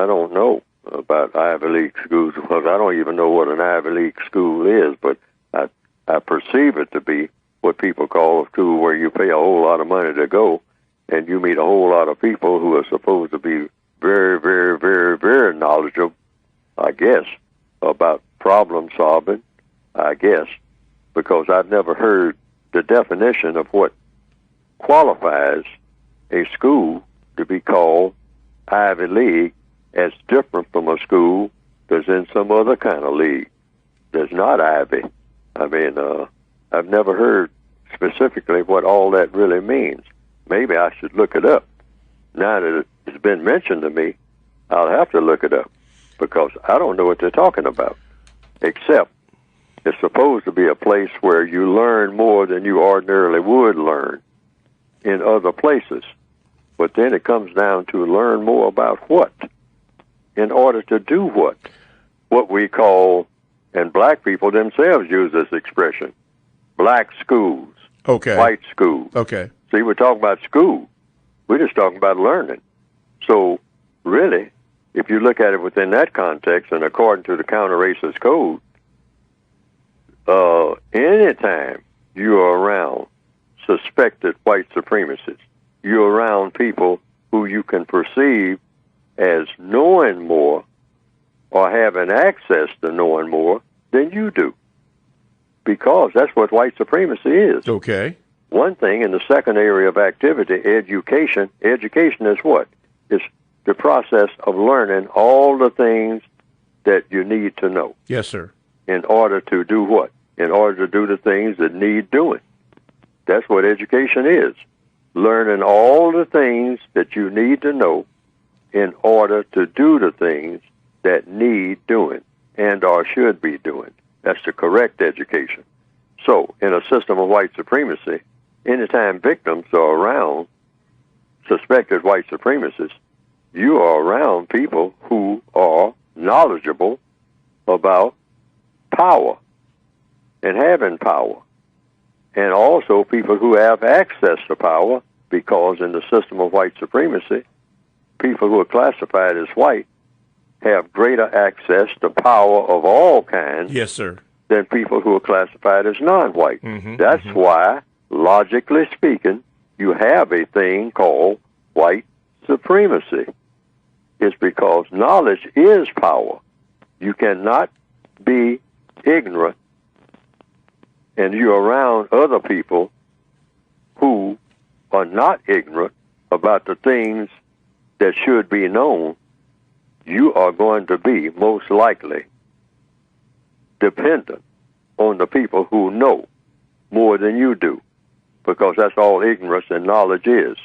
don't know about Ivy League schools because I don't even know what an Ivy League school is, but I perceive it to be what people call a school where you pay a whole lot of money to go, and you meet a whole lot of people who are supposed to be very, very, very, very knowledgeable, I guess, about problem solving, I guess, because I've never heard the definition of what qualifies a school to be called Ivy League as different from a school that's in some other kind of league that's not Ivy. I mean, I've never heard specifically what all that really means. Maybe I should look it up. Now that it's been mentioned to me, I'll have to look it up because I don't know what they're talking about, except it's supposed to be a place where you learn more than you ordinarily would learn in other places. But then it comes down to learn more about what? In order to do what? What we call, and black people themselves use this expression, black schools, white schools. Okay. See, we're talking about school. We're just talking about learning. So, really, if you look at it within that context, and according to the counter-racist code, anytime you are around suspected white supremacists, you're around people who you can perceive as knowing more or having access to knowing more than you do. Because that's what white supremacy is. Okay. One thing in the second area of activity, education. Education is what? It's the process of learning all the things that you need to know. Yes, sir. In order to do what? In order to do the things that need doing. That's what education is. Learning all the things that you need to know in order to do the things that need doing and or should be doing. That's the correct education. So, in a system of white supremacy, anytime victims are around suspected white supremacists, you are around people who are knowledgeable about power and having power, and also people who have access to power, because in the system of white supremacy, people who are classified as white have greater access to power of all kinds. Yes, sir. Than people who are classified as non-white. That's why, logically speaking, you have a thing called white supremacy. It's because knowledge is power. You cannot be ignorant and you're around other people who are not ignorant about the things that should be known. You are going to be most likely dependent on the people who know more than you do, because that's all ignorance and knowledge is.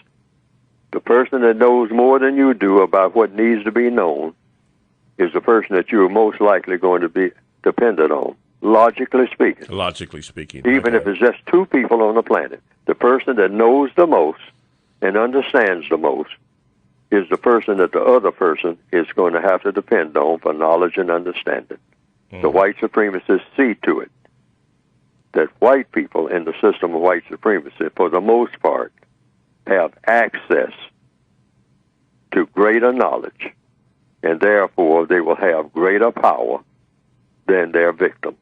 The person that knows more than you do about what needs to be known is the person that you're most likely going to be dependent on, logically speaking. Logically speaking. Even if it's just two people on the planet, the person that knows the most and understands the most is the person that the other person is going to have to depend on for knowledge and understanding. The white supremacists see to it that white people in the system of white supremacy, for the most part, have access to greater knowledge, and therefore they will have greater power than their victims.